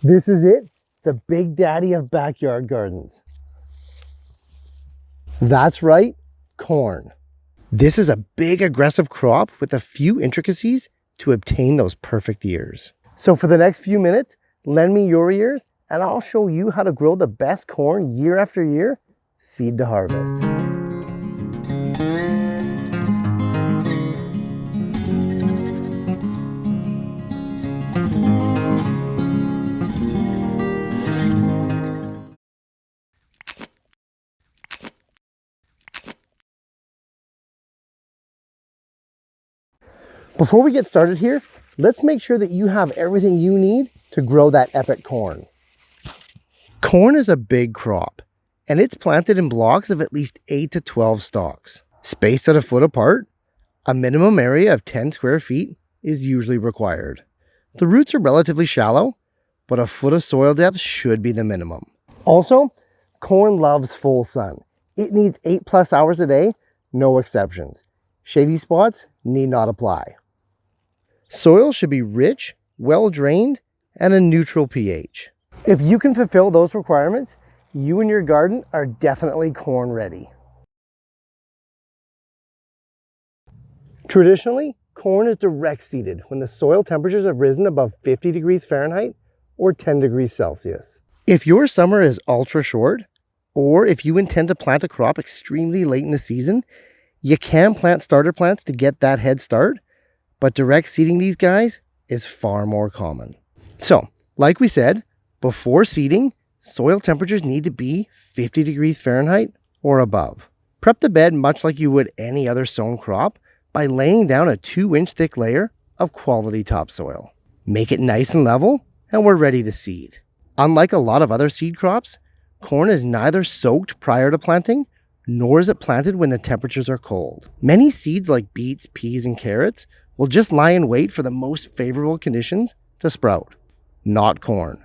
This is it, the big daddy of backyard gardens. That's right, corn. This is a big aggressive crop with a few intricacies to obtain those perfect ears. So for the next few minutes, lend me your ears and I'll show you how to grow the best corn year after year, seed to harvest. Before we get started here, let's make sure that you have everything you need to grow that epic corn. Corn is a big crop, and it's planted in blocks of at least 8 to 12 stalks. Spaced at a foot apart, a minimum area of 10 square feet is usually required. The roots are relatively shallow, but a foot of soil depth should be the minimum. Also, corn loves full sun. It needs 8+ hours a day, no exceptions. Shady spots need not apply. Soil should be rich, well drained, and a neutral pH. If you can fulfill those requirements, you and your garden are definitely corn ready. Traditionally, corn is direct seeded when the soil temperatures have risen above 50 degrees Fahrenheit or 10 degrees Celsius. If your summer is ultra short, or if you intend to plant a crop extremely late in the season, you can plant starter plants to get that head start, but direct seeding these guys is far more common. So, like we said, before seeding, soil temperatures need to be 50 degrees Fahrenheit or above. Prep the bed much like you would any other sown crop by laying down a 2-inch thick layer of quality topsoil. Make it nice and level, and we're ready to seed. Unlike a lot of other seed crops, corn is neither soaked prior to planting, nor is it planted when the temperatures are cold. Many seeds like beets, peas, and carrots will just lie in wait for the most favorable conditions to sprout. Not corn.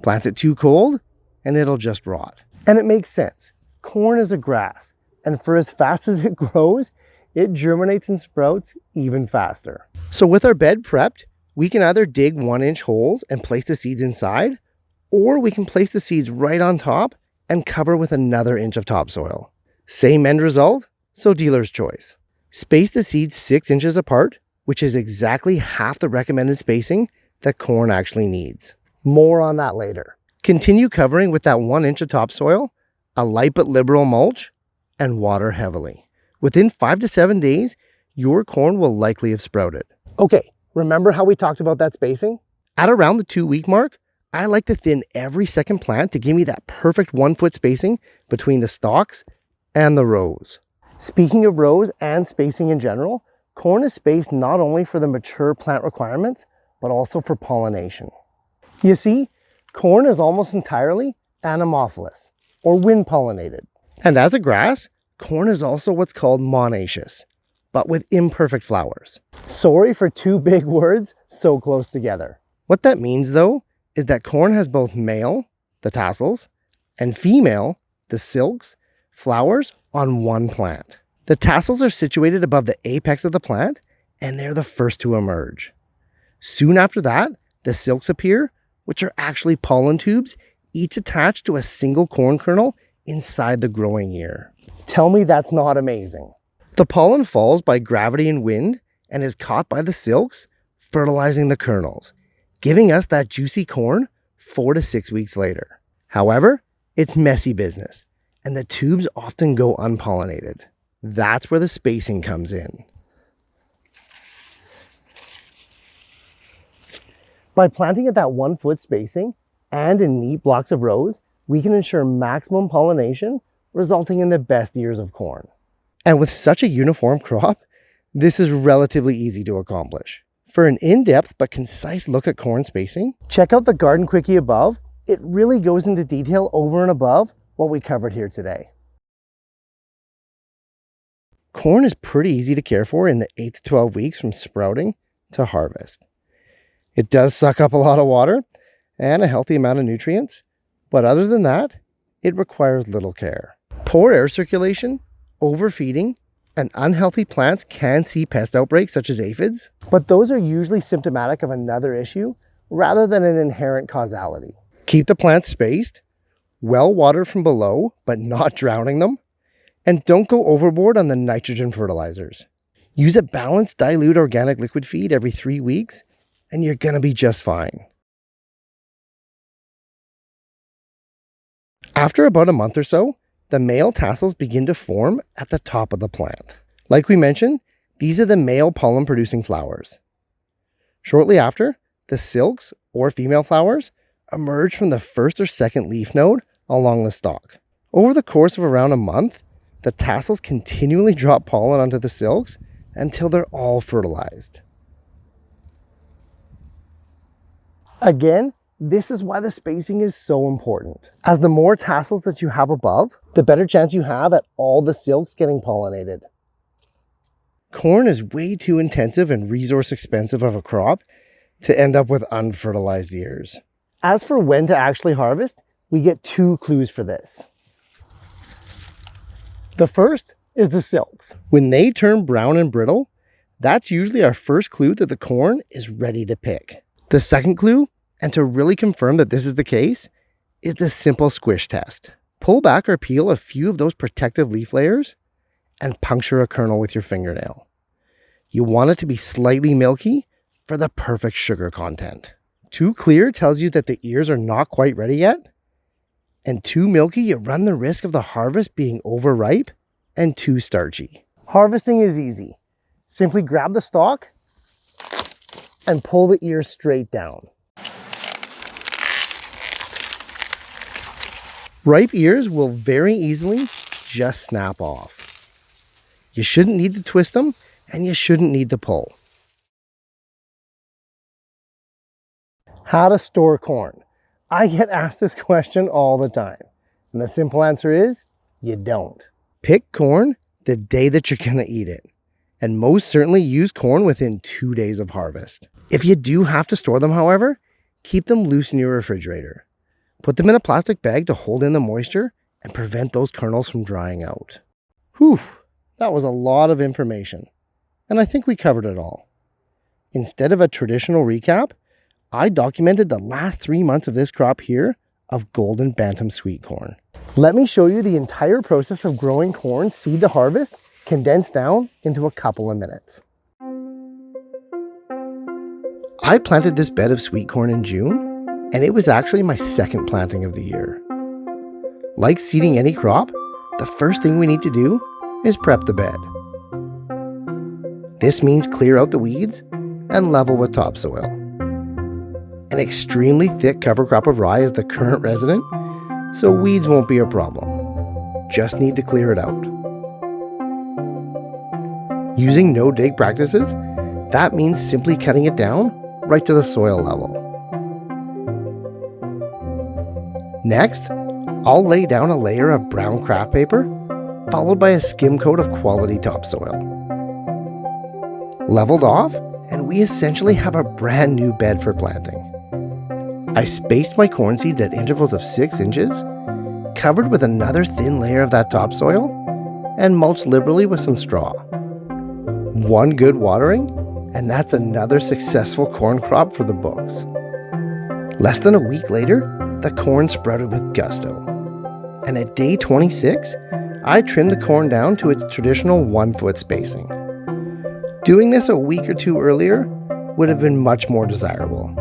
Plant it too cold, and it'll just rot. And it makes sense. Corn is a grass, and for as fast as it grows, it germinates and sprouts even faster. So with our bed prepped, we can either dig 1-inch holes and place the seeds inside, or we can place the seeds right on top and cover with another inch of topsoil. Same end result, so dealer's choice. Space the seeds 6 inches apart, which is exactly half the recommended spacing that corn actually needs. More on that later. Continue covering with that 1 inch of topsoil, a light but liberal mulch, and water heavily. Within 5 to 7 days, your corn will likely have sprouted. Okay, remember how we talked about that spacing? At around the 2-week mark, I like to thin every second plant to give me that perfect 1-foot spacing between the stalks and the rows. Speaking of rows and spacing in general, corn is spaced not only for the mature plant requirements, but also for pollination. You see, corn is almost entirely anemophilous, or wind pollinated. And as a grass, corn is also what's called monoecious, but with imperfect flowers. Sorry for 2 big words so close together. What that means though, is that corn has both male, the tassels, and female, the silks, flowers on one plant. The tassels are situated above the apex of the plant, and they're the first to emerge. Soon after that, the silks appear, which are actually pollen tubes, each attached to a single corn kernel inside the growing ear. Tell me that's not amazing. The pollen falls by gravity and wind and is caught by the silks, fertilizing the kernels, giving us that juicy corn 4 to 6 weeks later. However, it's messy business, and the tubes often go unpollinated. That's where the spacing comes in. By planting at that 1-foot spacing and in neat blocks of rows, we can ensure maximum pollination, resulting in the best ears of corn. And with such a uniform crop, this is relatively easy to accomplish. For an in-depth but concise look at corn spacing, check out the Garden Quickie above. It really goes into detail over and above what we covered here today. Corn is pretty easy to care for in the 8 to 12 weeks from sprouting to harvest. It does suck up a lot of water and a healthy amount of nutrients, but other than that, it requires little care. Poor air circulation, overfeeding, and unhealthy plants can see pest outbreaks such as aphids, but those are usually symptomatic of another issue rather than an inherent causality. Keep the plants spaced, well watered from below, but not drowning them, and don't go overboard on the nitrogen fertilizers. Use a balanced dilute organic liquid feed every 3 weeks, and you're gonna be just fine. After about a month or so, the male tassels begin to form at the top of the plant. Like we mentioned, these are the male pollen-producing flowers. Shortly after, the silks, or female flowers, emerge from the first or second leaf node along the stalk. Over the course of around a month, the tassels continually drop pollen onto the silks until they're all fertilized. Again, this is why the spacing is so important. As the more tassels that you have above, the better chance you have at all the silks getting pollinated. Corn is way too intensive and resource expensive of a crop to end up with unfertilized ears. As for when to actually harvest, we get 2 clues for this. The first is the silks. When they turn brown and brittle, that's usually our first clue that the corn is ready to pick. The second clue, and to really confirm that this is the case, is the simple squish test. Pull back or peel a few of those protective leaf layers and puncture a kernel with your fingernail. You want it to be slightly milky for the perfect sugar content. Too clear tells you that the ears are not quite ready yet, and too milky, you run the risk of the harvest being overripe and too starchy. Harvesting is easy. Simply grab the stalk and pull the ear straight down. Ripe ears will very easily just snap off. You shouldn't need to twist them, and you shouldn't need to pull. How to store corn. I get asked this question all the time, and the simple answer is, you don't. Pick corn the day that you're gonna eat it, and most certainly use corn within 2 days of harvest. If you do have to store them, however, keep them loose in your refrigerator. Put them in a plastic bag to hold in the moisture and prevent those kernels from drying out. Whew, that was a lot of information, and I think we covered it all. Instead of a traditional recap, I documented the last 3 months of this crop here of golden bantam sweet corn. Let me show you the entire process of growing corn seed to harvest condensed down into a couple of minutes. I planted this bed of sweet corn in June, and it was actually my second planting of the year. Like seeding any crop, the first thing we need to do is prep the bed. This means clear out the weeds and level with topsoil. An extremely thick cover crop of rye is the current resident, so weeds won't be a problem. Just need to clear it out. Using no-dig practices, that means simply cutting it down right to the soil level. Next, I'll lay down a layer of brown craft paper, followed by a skim coat of quality topsoil. Leveled off, and we essentially have a brand new bed for planting. I spaced my corn seeds at intervals of 6 inches, covered with another thin layer of that topsoil, and mulched liberally with some straw. One good watering, and that's another successful corn crop for the books. Less than a week later, the corn sprouted with gusto. And at day 26, I trimmed the corn down to its traditional 1-foot spacing. Doing this a week or 2 earlier would have been much more desirable.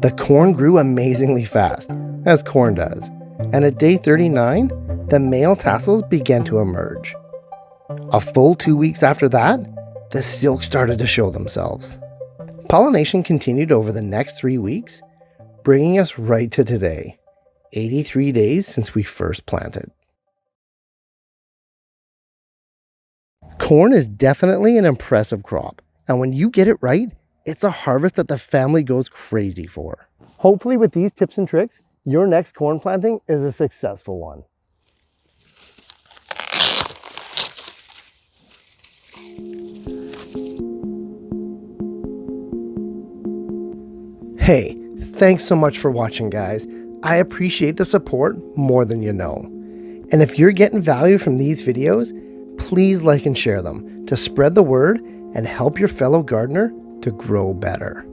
The corn grew amazingly fast, as corn does, and at day 39, the male tassels began to emerge. A full 2 weeks after that, the silk started to show themselves. Pollination continued over the next 3 weeks, bringing us right to today, 83 days since we first planted. Corn is definitely an impressive crop, and when you get it right, it's a harvest that the family goes crazy for. Hopefully with these tips and tricks, your next corn planting is a successful one. Hey, thanks so much for watching, guys. I appreciate the support more than you know. And if you're getting value from these videos, please like and share them to spread the word and help your fellow gardener to grow better.